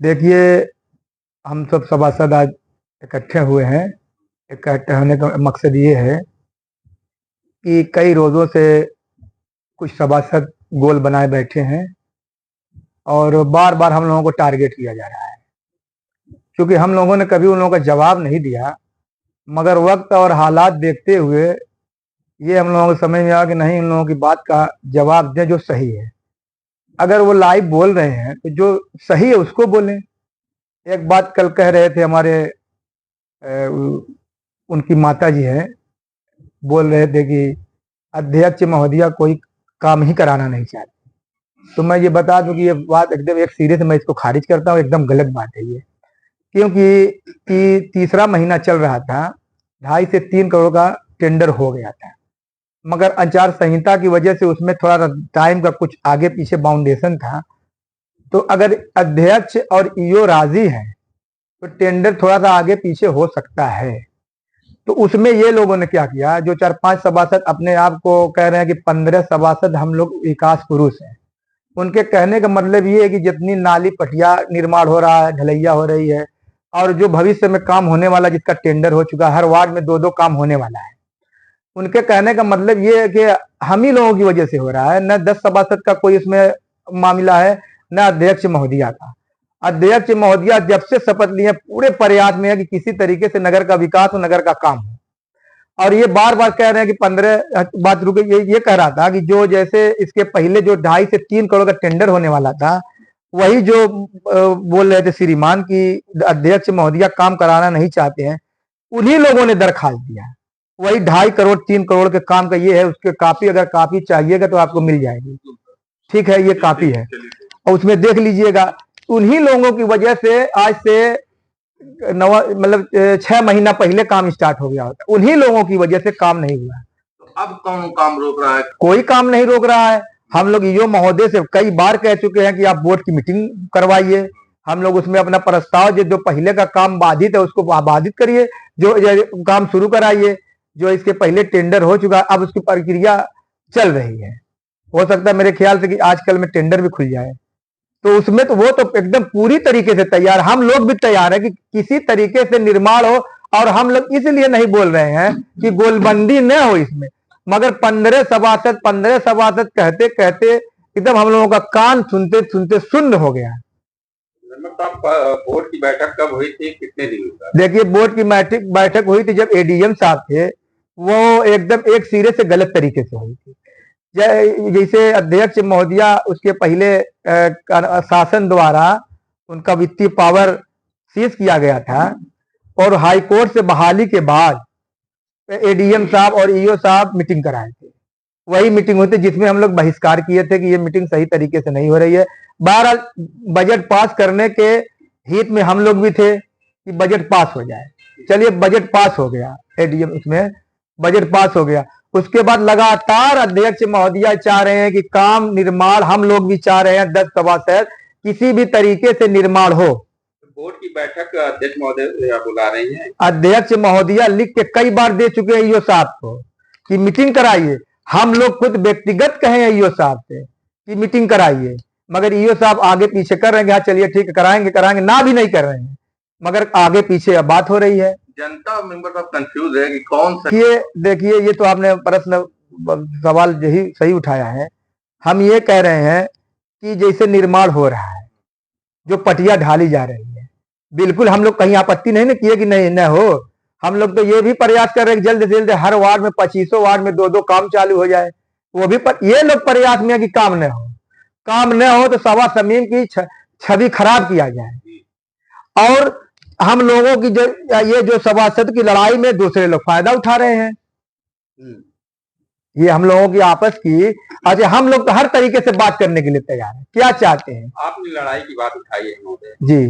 देखिए, हम सब सभासद आज इकट्ठे हुए हैं। इकट्ठे होने का मकसद ये है कि कई रोज़ों से कुछ सभासद गोल बनाए बैठे हैं और बार-बार हम लोगों को टारगेट किया जा रहा है। क्योंकि हम लोगों ने कभी उन लोगों का जवाब नहीं दिया, मगर वक़्त और हालात देखते हुए ये हम लोगों को समझ में आया कि नहीं, इन लोगों की बात का जवाब दें जो सही है। अगर वो लाइव बोल रहे हैं तो जो सही है उसको बोलें। एक बात कल कह रहे थे हमारे उनकी माताजी हैं, बोल रहे थे कि अध्यक्ष महोदया कोई काम ही कराना नहीं चाहते। तो मैं ये बता दूं कि ये बात एकदम एक सिरे से मैं इसको खारिज करता हूँ, एकदम गलत बात है ये। क्योंकि तीसरा महीना चल रहा था, 2.5 से 3 करोड़ का टेंडर हो गया था, मगर आचार संहिता की वजह से उसमें थोड़ा टाइम का कुछ आगे पीछे बाउंडेशन था। तो अगर अध्यक्ष और ईओ राजी हैं तो टेंडर थोड़ा सा आगे पीछे हो सकता है। तो उसमें ये लोगों ने क्या किया, जो 4-5 सभासद अपने आप को कह रहे हैं कि 15 सभासद हम लोग विकास पुरुष हैं, उनके कहने का मतलब ये है कि जितनी नाली पटिया निर्माण हो रहा है, ढलैया हो रही है, और जो भविष्य में काम होने वाला जिसका टेंडर हो चुका है, हर वार्ड में 2-2 काम होने वाला है, उनके कहने का मतलब ये है कि हम ही लोगों की वजह से हो रहा है। न 10 सभासद का कोई इसमें मामला है, न अध्यक्ष महोदया का। अध्यक्ष महोदया जब से शपथ लिए पूरे प्रयास में है कि किसी तरीके से नगर का विकास हो, नगर का काम हो। और ये बार बार कह रहे हैं कि 15 बात रुके, ये कह रहा था कि जो जैसे इसके पहले जो 2.5 से 3 करोड़ का टेंडर होने वाला था, वही जो बोल रहे थे श्रीमान की अध्यक्ष महोदया काम कराना नहीं चाहते हैं, उन्हीं लोगों ने दरखास्त दिया। वही 2.5 करोड़ 3 करोड़ के काम का ये है। उसके कापी, अगर कापी चाहिएगा तो आपको मिल जाएगी। ठीक है, ये कापी है और उसमें देख लीजिएगा। उन्हीं लोगों की वजह से आज से मतलब 6 महीना पहले काम स्टार्ट हो गया होता, उन्हीं लोगों की वजह से काम नहीं हुआ। तो अब कौन काम रोक रहा है? कोई काम नहीं रोक रहा है। हम लोग ईओ महोदय से कई बार कह चुके हैं कि आप बोर्ड की मीटिंग करवाइए, हम लोग उसमें अपना प्रस्ताव जो पहले का काम बाधित है उसको बाधित करिए, जो काम शुरू कराइए। जो इसके पहले टेंडर हो चुका है, अब उसकी प्रक्रिया चल रही है। हो सकता है मेरे ख्याल से कि आजकल में टेंडर भी खुल जाए, तो उसमें तो वो तो एकदम पूरी तरीके से तैयार, हम लोग भी तैयार है कि किसी तरीके से निर्माण हो। और हम लोग इसलिए नहीं बोल रहे हैं कि गोलबंदी न हो इसमें, मगर 15 सभासद कहते कहते एकदम हम लोगों का कान सुनते सुनते शून्य हो गया। बोर्ड की बैठक कब हुई थी, कितने दिन? देखिए, बोर्ड की बैठक हुई थी जब एडीएम साहब थे, वो एकदम एक सिरे से गलत तरीके से हुई थी। जैसे अध्यक्ष महोदया उसके पहले शासन द्वारा उनका वित्तीय पावर सीज किया गया था, और हाई कोर्ट से बहाली के बाद एडीएम साहब और ईओ साहब मीटिंग कराए थे। वही मीटिंग हुई थी जिसमें हम लोग बहिष्कार किए थे कि ये मीटिंग सही तरीके से नहीं हो रही है। बहरहाल बजट पास करने के हित में हम लोग भी थे कि बजट पास हो जाए। चलिए, बजट पास हो गया, एडीएम उसमें बजट पास हो गया। उसके बाद लगातार अध्यक्ष महोदया चाह रहे हैं कि काम निर्माण, हम लोग भी चाह रहे हैं 10 सभासद किसी भी तरीके से निर्माण हो। बोर्ड की बैठक अध्यक्ष महोदय बुला रही हैं। अध्यक्ष महोदया लिख के कई बार दे चुके हैं ईओ साहब को कि मीटिंग कराइए। हम लोग खुद व्यक्तिगत कहे हैं ईओ साहब से कि मीटिंग कराइए, मगर ईओ साहब आगे पीछे कर रहे हैं। हाँ चलिए ठीक है, कराएंगे, ना भी नहीं कर रहे हैं, मगर आगे पीछे अब बात हो रही है। जनता मेंबर सब कंफ्यूज है कि कौन सा। देखिए, ये तो आपने प्रश्न सवाल यही सही उठाया है। हम ये कह रहे हैं कि जैसे निर्माण हो रहा है, जो पटिया ढाली जा रही है, बिल्कुल हम लोग कहीं आपत्ति नहीं किए कि नहीं न हो। हम लोग तो ये भी प्रयास कर रहे हैं कि जल्द से जल्द हर वार्ड में 25 वार्ड में 2-2 काम चालू हो जाए। वो भी ये लोग प्रयास में है कि काम न हो, काम न हो तो सभा समीम की छवि खराब किया जाए। और हम लोगों की जो सभासद की लड़ाई में दूसरे लोग फायदा उठा रहे हैं। ये हम लोगों की आपस की, अच्छा हम लोग तो हर तरीके से बात करने के लिए तैयार हैं। क्या चाहते हैं? आपने लड़ाई की बात उठाई है महोदय जी,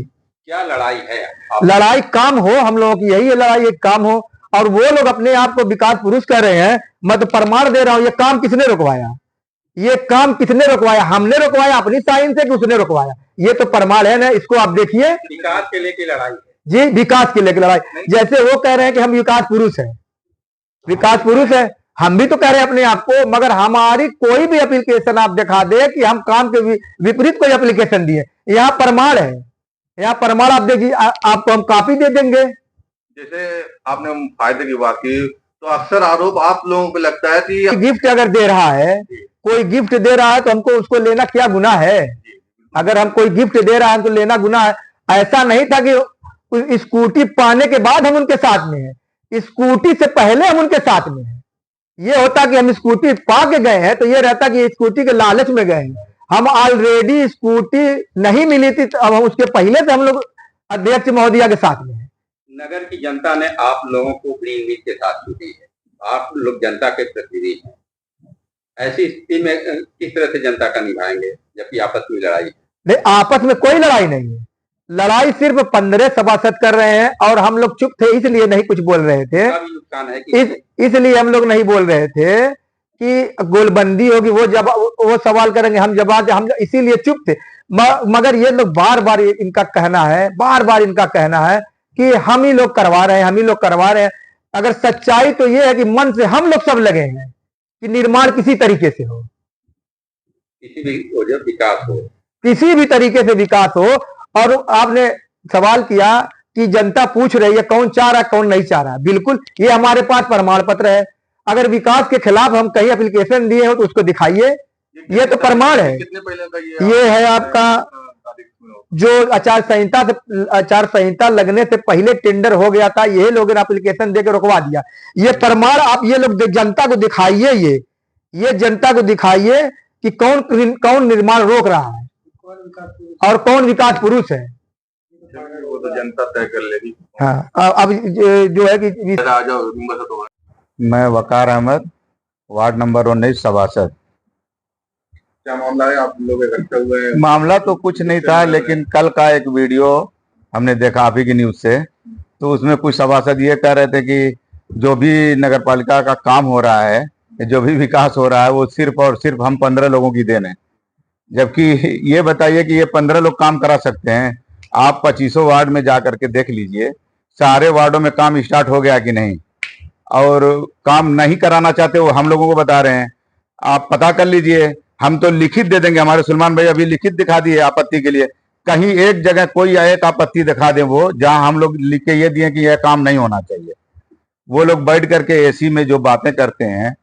क्या लड़ाई है? लड़ाई काम हो, हम लोगों की यही है लड़ाई, एक काम हो। और वो लोग अपने आप को विकास पुरुष कह रहे हैं, मैं तो प्रमाण दे रहा हूं। ये काम किसने रुकवाया? ये काम किसने रुकवाया? हमने रुकवाया अपनी साइन से कि उसने रुकवाया? ये तो प्रमाण है ना, इसको आप देखिए। विकास के लेके लड़ाई जी, विकास के लेके लड़ाई। जैसे वो कह रहे हैं कि हम विकास पुरुष हैं, विकास पुरुष है, हम भी तो कह रहे हैं अपने आप को, मगर हमारी कोई भी एप्लीकेशन आप दिखा दे कि हम काम के विपरीत कोई एप्लीकेशन दिए, यहाँ प्रमाण है। यहाँ प्रमाण आप देखिए, आपको हम कॉपी दे देंगे। जैसे आपने फायदे की बात की, तो अक्सर आरोप आप लोगों पे लगता है कि गिफ्ट अगर दे रहा है, कोई गिफ्ट दे रहा है तो हमको उसको लेना क्या गुनाह है? अगर हम कोई गिफ्ट दे रहा है तो लेना गुनाह है। ऐसा नहीं था कि स्कूटी पाने के बाद हम उनके साथ में हैं, स्कूटी से पहले हम उनके साथ में हैं। ये होता कि हम स्कूटी पा के गए हैं तो ये रहता कि स्कूटी के लालच में गए हैं। हम ऑलरेडी स्कूटी नहीं मिली थी तो अब हम उसके पहले से हम लोग अध्यक्ष महोदया के साथ में हैं। नगर की जनता ने आप लोगों को बड़ी उम्मीद के साथ चुनी है, आप लोग जनता के प्रतिनिधि हैं। ऐसी स्थिति में किस तरह से जनता का निभाएंगे जबकि आपस में लड़ाई है? नहीं, आपस में कोई लड़ाई नहीं है। लड़ाई सिर्फ 15 सभासद कर रहे हैं और हम लोग चुप थे, इसलिए नहीं कुछ बोल रहे थे। नुकसान है कि इसलिए हम लोग नहीं बोल रहे थे कि गोलबंदी होगी, वो सवाल करेंगे, हम जवाब, हम इसीलिए चुप थे। मगर ये लोग बार बार इनका कहना है, बार बार इनका कहना है कि हम ही लोग करवा रहे हैं, हम ही लोग करवा रहे हैं। अगर सच्चाई तो ये है कि मन से हम लोग सब लगे हैं कि निर्माण किसी तरीके से हो, किसी भी विकास हो, किसी भी तरीके से विकास हो। और आपने सवाल किया कि जनता पूछ रही है कौन चाह रहा है कौन नहीं चाह रहा है। बिल्कुल, ये हमारे पास प्रमाण पत्र है। अगर विकास के खिलाफ हम कहीं एप्लीकेशन दिए हो तो उसको दिखाइए, ये तो प्रमाण है। कितने पहले का ये है आपका जो आचार संहिता लगने से पहले टेंडर हो गया था, ये लोग एप्लीकेशन देकर रुकवा दिया। ये प्रमाण आप ये लोग जनता को दिखाइए, ये जनता को दिखाइए कि कौन कौन निर्माण रोक रहा है और कौन विकास पुरुष है। वो तो जनता तय कर लेगी। हाँ, अब जो है कि मैं वकार अहमद, वार्ड नंबर 19 सभासद। क्या मामला है, आप लोग इकट्ठे हुए हैं? मामला तो कुछ नहीं था, लेकिन कल का एक वीडियो हमने देखा आप ही की न्यूज से, तो उसमें कुछ सभासद ये कह रहे थे कि जो भी नगर पालिका का काम हो रहा है, जो भी विकास हो रहा है, वो सिर्फ और सिर्फ हम 15 लोगों की देन है। जबकि ये बताइए कि ये 15 लोग काम करा सकते हैं? आप 25 वार्ड में जा करके देख लीजिए, सारे वार्डों में काम स्टार्ट हो गया कि नहीं, और काम नहीं कराना चाहते वो हम लोगों को बता रहे हैं। आप पता कर लीजिए, हम तो लिखित दे देंगे। हमारे सुलेमान भाई अभी लिखित दिखा दिए आपत्ति के लिए, कहीं एक जगह कोई एक आपत्ति दिखा दे वो, जहां हम लोग लिख के ये दिए कि यह काम नहीं होना चाहिए। वो लोग बैठ करके एसी में जो बातें करते हैं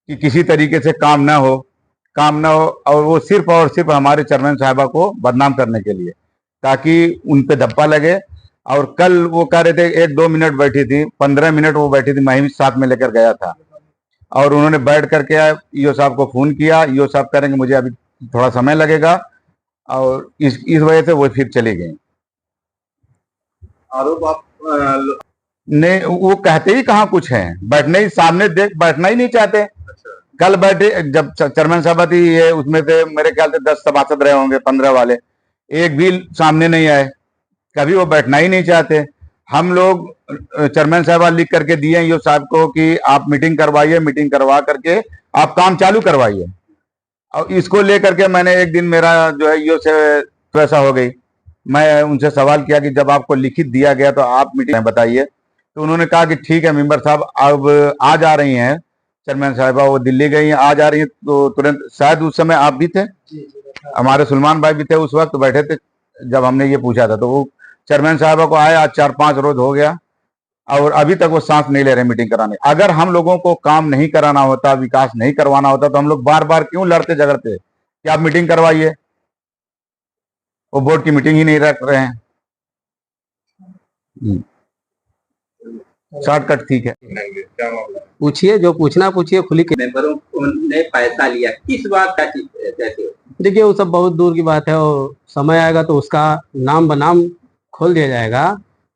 कि किसी तरीके से काम ना हो, और वो सिर्फ और सिर्फ हमारे चेयरमैन साहिबा को बदनाम करने के लिए, ताकि उन पे धब्बा लगे। और कल वो कह रहे थे 1-2 मिनट बैठी थी, 15 मिनट वो बैठी थी, मैं भी साथ में लेकर गया था। और उन्होंने बैठ करके ईओ साहब को फोन किया, ईओ साहब कह रहे हैं कि मुझे अभी थोड़ा समय लगेगा, और इस वजह से वो फिर चली गई। आरोप आप नहीं, वो कहते ही कहाँ कुछ है, बैठने ही सामने देख बैठना ही नहीं चाहते। कल बैठे जब चेयरमैन साहब थी, ये उसमें से मेरे ख्याल से 10 सभासद रहे होंगे, 15 वाले, एक भी सामने नहीं आए, कभी वो बैठना ही नहीं चाहते। हम लोग चेयरमैन साहब लिख करके दिए ईओ साहब को कि आप मीटिंग करवाइए, मीटिंग करवा करके आप काम चालू करवाइए। और इसको लेकर के मैंने एक दिन, मेरा जो है ईओ से तो ऐसा हो गई, मैं उनसे सवाल किया कि जब आपको लिखित दिया गया तो आप मीटिंग में बताइए। तो उन्होंने कहा कि ठीक है मेंबर साहब, अब आ जा रही हैं चेयरमैन साहिबा, वो दिल्ली गई हैं, आ जा रही हैं। तो तुरंत, शायद उस समय आप भी थे, हमारे सुलेमान भाई भी थे, उस वक्त बैठे थे जब हमने ये पूछा था। तो वो चेयरमैन साहबा को आए, आज 4-5 रोज हो गया और अभी तक वो सांस नहीं ले रहे मीटिंग कराने। अगर हम लोगों को काम नहीं कराना होता, विकास नहीं करवाना होता, तो हम लोग बार बार क्यों लड़ते झगड़ते कि आप मीटिंग करवाइए? वो बोर्ड की मीटिंग ही नहीं रख रहे हैं। शॉर्टकट ठीक है, क्या मामला है? पूछिए, जो पूछना पूछिए, खुली के। मेंबरों ने पैसा लिया, किस बात का कैसे? देखिए, वो सब बहुत दूर की बात है, और समय आएगा तो उसका नाम बनाम खोल दिया जाएगा।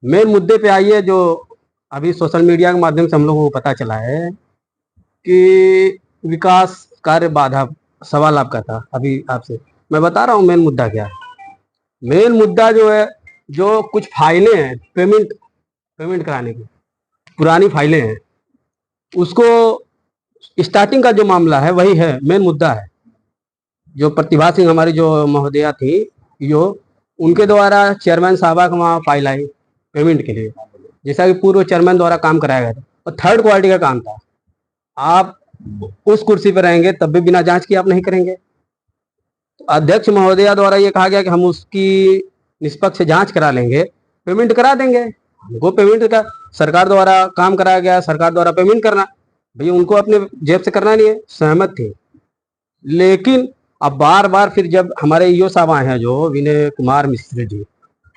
मेन मुद्दे पे आइए, जो अभी सोशल मीडिया के माध्यम से हम लोगों को पता चला है कि विकास कार्य बाधा, सवाल आपका था अभी आपसे, मैं बता रहा हूँ मेन मुद्दा क्या है। मेन मुद्दा जो है, जो कुछ फाइलें हैं पेमेंट कराने की, पुरानी फाइलें हैं, उसको स्टार्टिंग का जो मामला है वही है, मेन मुद्दा है। जो प्रतिभा सिंह हमारी जो महोदया थी, यो उनके द्वारा चेयरमैन साहबा का वहाँ फाइल आई पेमेंट के लिए, जैसा कि पूर्व चेयरमैन द्वारा काम कराया गया था, और थर्ड क्वालिटी का काम था। आप उस कुर्सी पर रहेंगे तब भी बिना जांच किए आप नहीं करेंगे। तो अध्यक्ष महोदया द्वारा ये कहा गया कि हम उसकी निष्पक्ष जांच करा लेंगे, पेमेंट करा देंगे। हमको पेमेंट का सरकार द्वारा काम कराया गया, सरकार द्वारा पेमेंट करना, भैया उनको अपने जेब से करना नहीं है, सहमत थे। लेकिन अब बार बार फिर जब हमारे ईओ साहब आए हैं जो विनय कुमार मिश्र जी,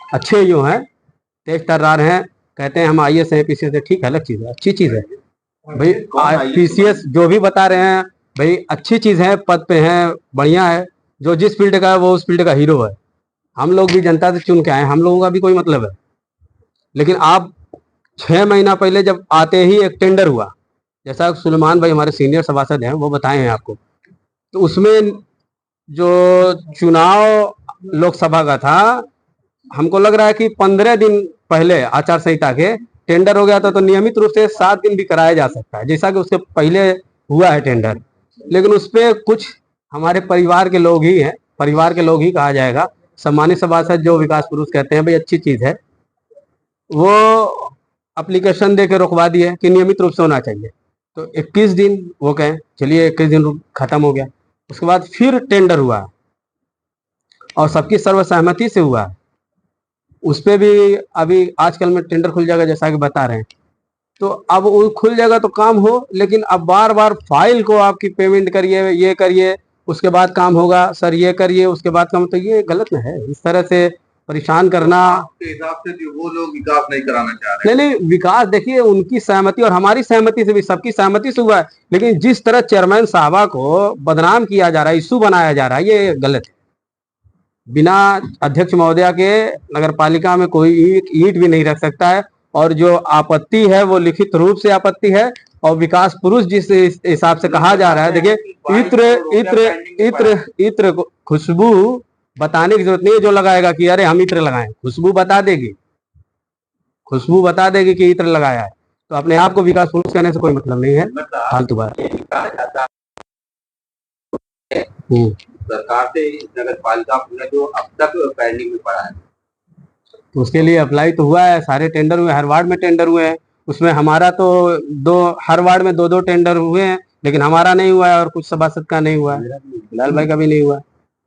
अच्छे ईओ हैं, तेज तर्रार हैं, कहते हैं हम IAS हैं PCS है, ठीक है, अलग चीज़ है, अच्छी चीज़ है भाई। PCS जो भी बता रहे हैं भाई अच्छी चीज़ है, पद पे हैं, बढ़िया है, जो जिस फील्ड का है वो उस फील्ड का हीरो है। हम लोग भी जनता से चुन के आए, हम लोगों का भी कोई मतलब है। लेकिन आप 6 महीना पहले जब आते ही एक टेंडर हुआ, जैसा सुलेमान भाई हमारे सीनियर सभासद हैं वो बताए हैं आपको, तो उसमें जो चुनाव लोकसभा का था, हमको लग रहा है कि 15 दिन पहले आचार संहिता के टेंडर हो गया था, तो नियमित रूप से 7 दिन भी कराया जा सकता है, जैसा कि उसके पहले हुआ है टेंडर। लेकिन उस पर कुछ हमारे परिवार के लोग ही हैं, परिवार के लोग ही कहा जाएगा, सम्मानित सभासद जो विकास पुरुष कहते हैं भाई अच्छी चीज़ है, वो एप्लीकेशन दे के रुकवा दिए कि नियमित रूप से होना चाहिए। तो 21 दिन वो कहें, चलिए 21 दिन खत्म हो गया। उसके बाद फिर टेंडर हुआ और सबकी सर्वसहमति से हुआ, उस पर भी अभी आजकल में टेंडर खुल जाएगा जैसा कि बता रहे हैं। तो अब वो खुल जाएगा तो काम हो, लेकिन अब बार बार फाइल को आपकी पेमेंट करिए, ये करिए, उसके बाद काम होगा, सर ये करिए, उसके बाद काम, तो ये गलत न है इस तरह से परेशान करना। आपके हिसाब से जो वो लोग विकास नहीं कराना चाह रहे नहीं, विकास देखिए उनकी सहमति और हमारी सहमति से भी, सबकी सहमति से हुआ है, लेकिन जिस तरह चेयरमैन साहबा को बदनाम किया जा रहा है, इशू बनाया जा रहा है, ये गलत है। बिना अध्यक्ष महोदया के नगर पालिका में कोई ईंट भी नहीं रख सकता है, और जो आपत्ति है वो लिखित रूप से आपत्ति है। और विकास पुरुष जिस हिसाब से कहा जा रहा है, देखिए इत्र इत्र इत्र इत्र खुशबू बताने की जरूरत नहीं है, जो लगाएगा कि अरे हम इत्र लगाएं, खुशबू बता देगी, खुशबू बता देगी कि इत्र लगाया है। तो अपने आप को विकास पुरुष कहने से कोई मतलब नहीं है, फालतू बात। सरकार से नगर पालिका ने जो अब तक पेंडिंग में पड़ा है, तो उसके लिए अप्लाई तो हुआ है, सारे टेंडर हुए, हर वार्ड में टेंडर हुए हैं। उसमें हमारा तो हर वार्ड में 2-2 टेंडर हुए हैं, लेकिन हमारा नहीं हुआ है और कुछ सभासद का नहीं हुआ है, लाल भाई का भी नहीं हुआ।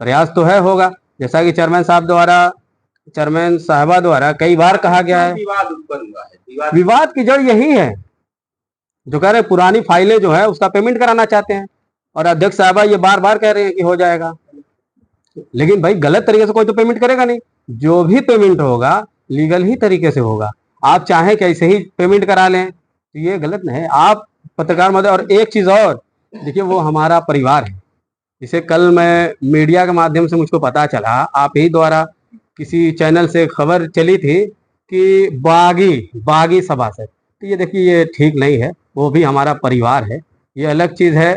प्रयास तो है, होगा, जैसा कि चेयरमैन साहबा द्वारा कई बार कहा गया है। विवाद उत्पन्न हुआ है, विवाद की जड़ यही है, जो कह रहे पुरानी फाइलें जो है उसका पेमेंट कराना चाहते हैं, और अध्यक्ष साहबा ये बार बार कह रहे हैं कि हो जाएगा, लेकिन भाई गलत तरीके से कोई तो पेमेंट करेगा नहीं। जो भी पेमेंट होगा लीगल ही तरीके से होगा। आप चाहें कि ऐसे ही पेमेंट करा लें, तो ये गलत नहीं है। आप पत्रकार महोदय, और एक चीज और देखिए, वो हमारा परिवार है। इसे कल मैं मीडिया के माध्यम से मुझको पता चला, आप ही द्वारा किसी चैनल से खबर चली थी कि बागी सभासद, तो ये देखिए ये ठीक नहीं है, वो भी हमारा परिवार है। ये अलग चीज है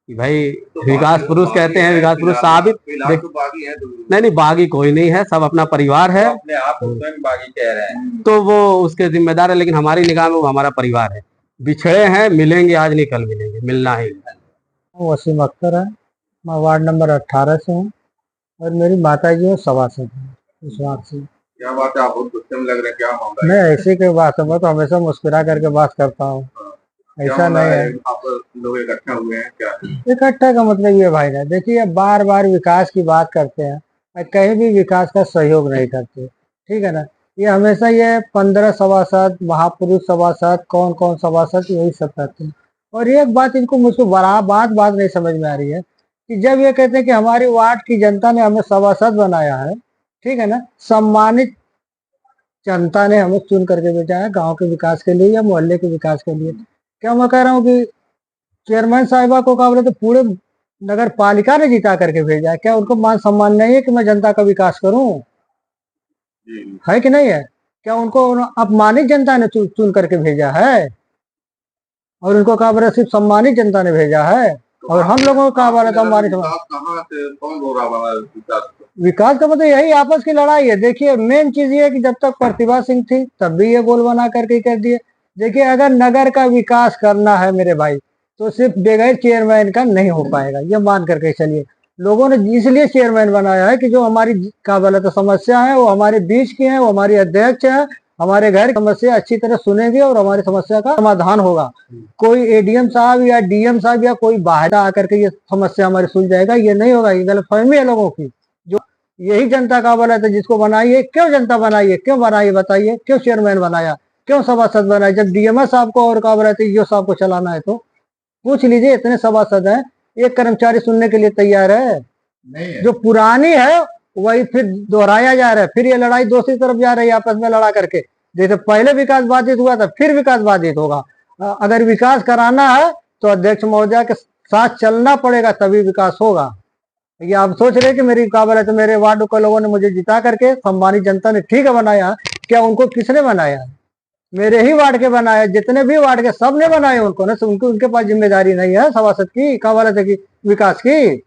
कि भाई विकास पुरुष कहते हैं, विकास पुरुष साबित नहीं, बागी कोई नहीं है, सब अपना परिवार है, अपने आप को स्वयं बागी कह रहे हैं, तो वो उसके जिम्मेदार है। लेकिन हमारी निगाह में वो हमारा परिवार है। बिछड़े हैं, मिलेंगे, आज नहीं कल मिलेंगे, मिलना ही। वसीम अख्तर है, मैं वार्ड नंबर 18 से हूँ, और मेरी माता जी सभासद है इस वार्ड से। क्या बात है, आप बहुत गुस्से में लग रहे हैं, क्या मामला मैं ऐसी कोई बात है, मैं तो हमेशा मुस्कुरा करके बात करता हूँ, ऐसा नहीं है। आप लोग इकट्ठा हुए हैं क्या? इकट्ठा का मतलब ये भाई ना, देखिए बार बार विकास की बात करते हैं, कहीं भी विकास का सहयोग नहीं करते, ठीक है ना। ये हमेशा ये 15 सभासद, महापुरुष सभासद, कौन कौन सभासद, यही सब करते हैं। और एक बात इनको मुझको बड़ा बात नहीं समझ में आ रही है कि जब ये कहते हैं कि हमारी वार्ड की जनता ने हमें सभासद बनाया है, ठीक है ना, सम्मानित जनता ने हमें चुन करके भेजा है गांव के विकास के लिए या मोहल्ले के विकास के लिए। क्या मैं कह रहा हूँ कि चेयरमैन साहिबा को क्या बोले, तो पूरे नगर पालिका ने जिता करके भेजा है, क्या उनको मान सम्मान नहीं है कि मैं जनता का विकास करूं? है कि नहीं है? क्या उनको अपमानित जनता ने चुन करके भेजा है? और उनको कहा बोले सिर्फ सम्मानित जनता ने भेजा है, और हम लोगों को कहा बोले तो हमारे विकास का मतलब यही आपस की लड़ाई है। देखिए मेन चीज ये है कि जब तक प्रतिभा सिंह थी तब भी ये गोल बना करके कर दिए। देखिए अगर नगर का विकास करना है मेरे भाई, तो सिर्फ बगैर चेयरमैन का नहीं हो पाएगा, ये मान करके चलिए। लोगों ने इसलिए चेयरमैन बनाया है कि जो हमारी क्या बोले तो समस्या है वो हमारे बीच की है, वो हमारी अध्यक्ष है, हमारे घर की समस्या अच्छी तरह सुनेंगे और हमारी समस्या का समाधान होगा। कोई ADM साहब या DM साहब या कोई बाहर आकर के ये समस्या हमारी सुल जाएगा, ये नहीं होगा, ये गलतफहमी है लोगों की। जो यही जनता का बना था जिसको बनाइए। क्यों जनता बनाइए, क्यों बनाइए बताइए, क्यों चेयरमैन बनाया, क्यों सभासद बनाया? जब डीएमएस साहब को और का रहते ईओ साहब को चलाना है तो पूछ लीजिए। इतने सभासद हैं, एक कर्मचारी सुनने के लिए तैयार है? नहीं है। जो पुरानी है वही फिर दोहराया जा रहा है, फिर ये लड़ाई दूसरी तरफ जा रही है आपस में लड़ा करके। जैसे पहले विकास बाधित हुआ था, फिर विकास बाधित होगा। अगर विकास कराना है तो अध्यक्ष महोदय के साथ चलना पड़ेगा, तभी विकास होगा। ये आप सोच रहे कि मेरी काबिल है तो मेरे वार्ड के लोगों ने मुझे जिता करके, सम्मानित जनता ने ठीक है बनाया, क्या उनको किसने बनाया? मेरे ही वार्ड के बनाया, जितने भी वार्ड के सब ने बनाए उनको ना, उनको उनके पास जिम्मेदारी नहीं है सभासद की, काबिल की, विकास की।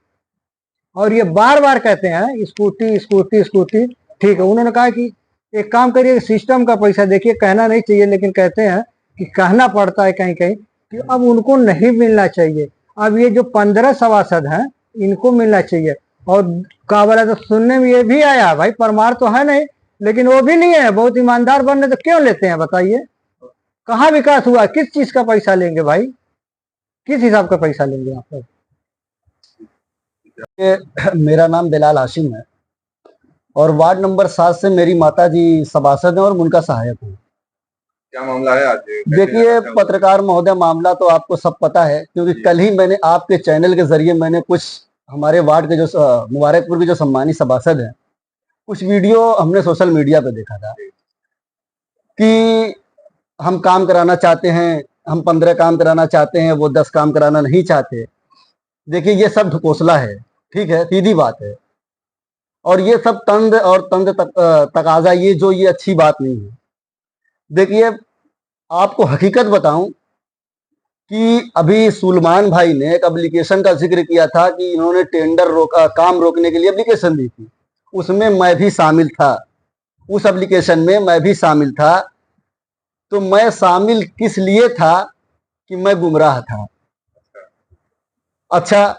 और ये बार बार कहते हैं स्कूटी स्कूटी स्कूटी। ठीक है, उन्होंने कहा कि एक काम करिए, सिस्टम का पैसा देखिए, कहना नहीं चाहिए लेकिन कहते हैं कि कहना पड़ता है कहीं कहीं कि अब उनको नहीं मिलना चाहिए। अब ये जो 15 सभासद हैं इनको मिलना चाहिए। और काबिल तो सुनने में ये भी आया, भाई परमार तो है नहीं लेकिन वो भी नहीं है, बहुत ईमानदार बनने तो क्यों लेते हैं बताइए? कहाँ विकास हुआ? किस चीज का पैसा लेंगे भाई, किस हिसाब का पैसा लेंगे आप लोग? मेरा नाम बिलाल हाशिम है और वार्ड नंबर 7 से मेरी माता जी सभासद हैं और उनका सहायक हूँ। क्या मामला है आज? देखिए पत्रकार महोदय, मामला तो आपको सब पता है क्योंकि कल ही मैंने आपके चैनल के जरिए मैंने कुछ हमारे वार्ड के जो मुबारकपुर के जो सम्मानित सभासद हैं, कुछ वीडियो हमने सोशल मीडिया पे देखा था कि हम काम कराना चाहते हैं, हम 15 काम कराना चाहते हैं, वो 10 काम कराना नहीं चाहते। देखिए ये सब ढकोसला है, ठीक है, सीधी बात है। और ये सब तंज और तंज तकाजा, ये अच्छी बात नहीं है। देखिए आपको हकीकत बताऊं कि अभी सुलेमान भाई ने एक एप्लीकेशन का जिक्र किया था कि इन्होंने काम रोकने के लिए एप्लीकेशन दी थी, उसमें मैं भी शामिल था, उस एप्लीकेशन में मैं भी शामिल था। तो मैं शामिल किस लिए था कि मैं गुमराह था। अच्छा,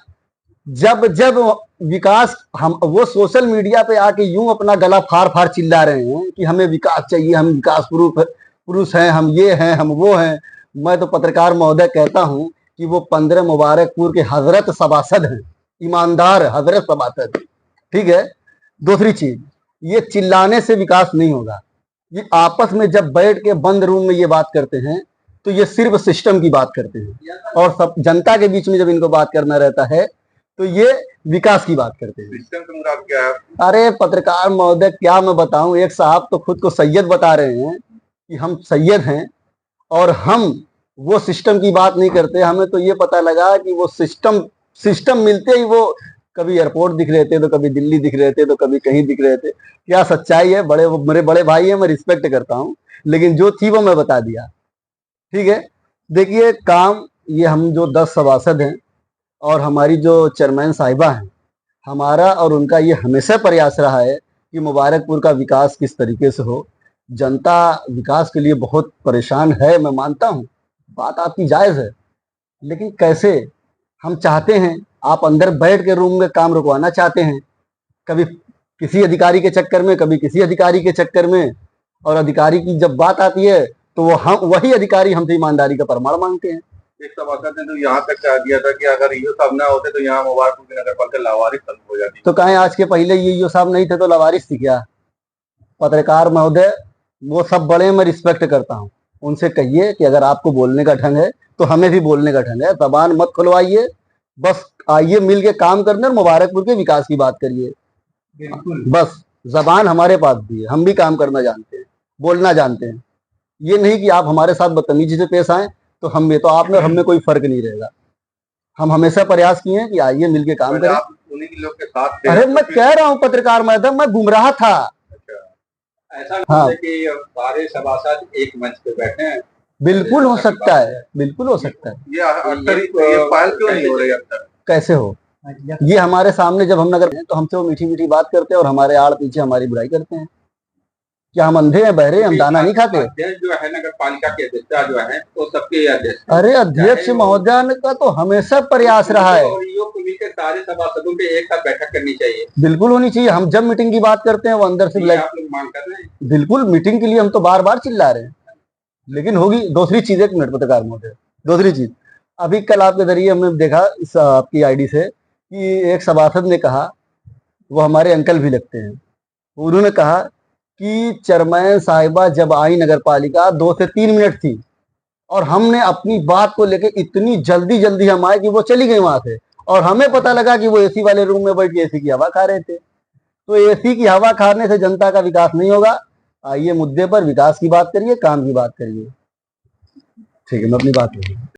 जब जब विकास, हम वो सोशल मीडिया पे आके यूं अपना गला फाड़ फाड़ चिल्ला रहे हैं कि हमें विकास चाहिए, हम विकास पुरुष हैं, हम ये हैं, हम वो हैं। मैं तो पत्रकार महोदय कहता हूं कि वो 15 मुबारकपुर के हजरत सभासद हैं, ईमानदार हजरत सभासद, ठीक है। दूसरी चीज, ये चिल्लाने से विकास नहीं होगा। ये आपस में जब बैठ के बंद रूम में ये बात करते हैं तो ये सिर्फ सिस्टम की बात करते हैं, और सब जनता के बीच में जब इनको बात करना रहता है तो ये विकास की बात करते हैं। सिस्टम का मुराद क्या है? अरे पत्रकार महोदय, क्या मैं बताऊं, एक साहब तो खुद को सैयद बता रहे हैं कि हम सैयद हैं, और हम वो सिस्टम की बात नहीं करते। हमें तो ये पता लगा कि वो सिस्टम मिलते ही वो कभी एयरपोर्ट दिख रहे थे, तो कभी दिल्ली दिख रहे थे, तो कभी कहीं दिख रहे थे। क्या सच्चाई है? मेरे बड़े भाई है, मैं रिस्पेक्ट करता हूँ, लेकिन जो थी वो मैं बता दिया, ठीक है। देखिए काम, ये हम जो 10 सभासद हैं और हमारी जो चेयरमैन साहिबा हैं, हमारा और उनका ये हमेशा प्रयास रहा है कि मुबारकपुर का विकास किस तरीके से हो। जनता विकास के लिए बहुत परेशान है, मैं मानता हूँ, बात आपकी जायज़ है, लेकिन कैसे? हम चाहते हैं, आप अंदर बैठ के रूम में काम रुकवाना चाहते हैं, कभी किसी अधिकारी के चक्कर में, कभी किसी अधिकारी के चक्कर में, और अधिकारी की जब बात आती है तो वही अधिकारी हमसे ईमानदारी का प्रमाण मांगते हैं। एक सभासद ने तो यहाँ तक कह दिया था कि अगर ईओ साहब ना होते तो यहाँ मुबारकपुर की नगर पालिका लावारिस खत्म हो जाती। तो कहें आज के पहले ये ईओ साहब नहीं थे तो लावारिस थी क्या? पत्रकार महोदय, वो सब बड़े, मैं रिस्पेक्ट करता हूँ, उनसे कहिए कि अगर आपको बोलने का ढंग है तो हमें भी बोलने का ढंग है। जबान मत खुलवाइए, बस आइए मिल के काम करने और मुबारकपुर के विकास की बात करिए। बस जबान हमारे पास भी है, हम भी काम करना जानते हैं, बोलना जानते हैं। ये नहीं कि आप हमारे साथ बदतमीजी से पेश आए तो हम में, तो आप में और हम में कोई फर्क नहीं रहेगा। हम हमेशा प्रयास किए हैं कि आइए मिल के काम करें। आप उन्हीं के लोग के साथ थे। अरे मैं कह रहा हूँ पत्रकार मैडम, मैं गुमराह था। ऐसा नहीं हाँ। है कि सारे सभासद एक मंच पे बैठे हैं। बिल्कुल हो सकता है, बिल्कुल हो सकता है। ये अक्सर ये फाइल क्यों नहीं हो रही अब तक? कैसे हो? ये हमारे सामने जब हम नगर में, तो हमसे वो मीठी मीठी बात करते हैं और हमारे आड़ पीछे हमारी बुराई करते हैं। क्या हम अंधे हैं, बहरे, हम दाना नहीं खाते? अध्यक्ष जो है नगर पालिका के अध्यक्ष जो है वो सबके अध्यक्ष। अरे अध्यक्ष महोदय का तो हमेशा प्रयास रहा है, और ईओ को मिलकर सारे सभासदों के एक साथ बैठक करनी चाहिए। बिल्कुल होनी चाहिए। हम जब मीटिंग की बात करते हैं वो अंदर से आप लोग मांग कर रहे हैं। बिल्कुल मीटिंग के लिए हम तो बार बार चिल्ला रहे हैं, लेकिन होगी। दूसरी चीज, एक मिनट पत्रकार महोदय, दूसरी चीज, अभी कल आपके जरिए हमने देखा इस आपकी आईडी से कि एक सभासद ने कहा वो हमारे अंकल भी लगते हैं। उन्होंने कहा कि चेयरमैन साहिबा जब आई नगर पालिका 2 से 3 मिनट थी और हमने अपनी बात को लेके इतनी जल्दी जल्दी हम आए कि वो चली गई वहां से, और हमें पता लगा कि वो एसी वाले रूम में बैठ के एसी की हवा खा रहे थे। तो एसी की हवा खाने से जनता का विकास नहीं होगा। आइए मुद्दे पर विकास की बात करिए, काम की बात करिए। ठीक है, मैं अपनी बात करूँ।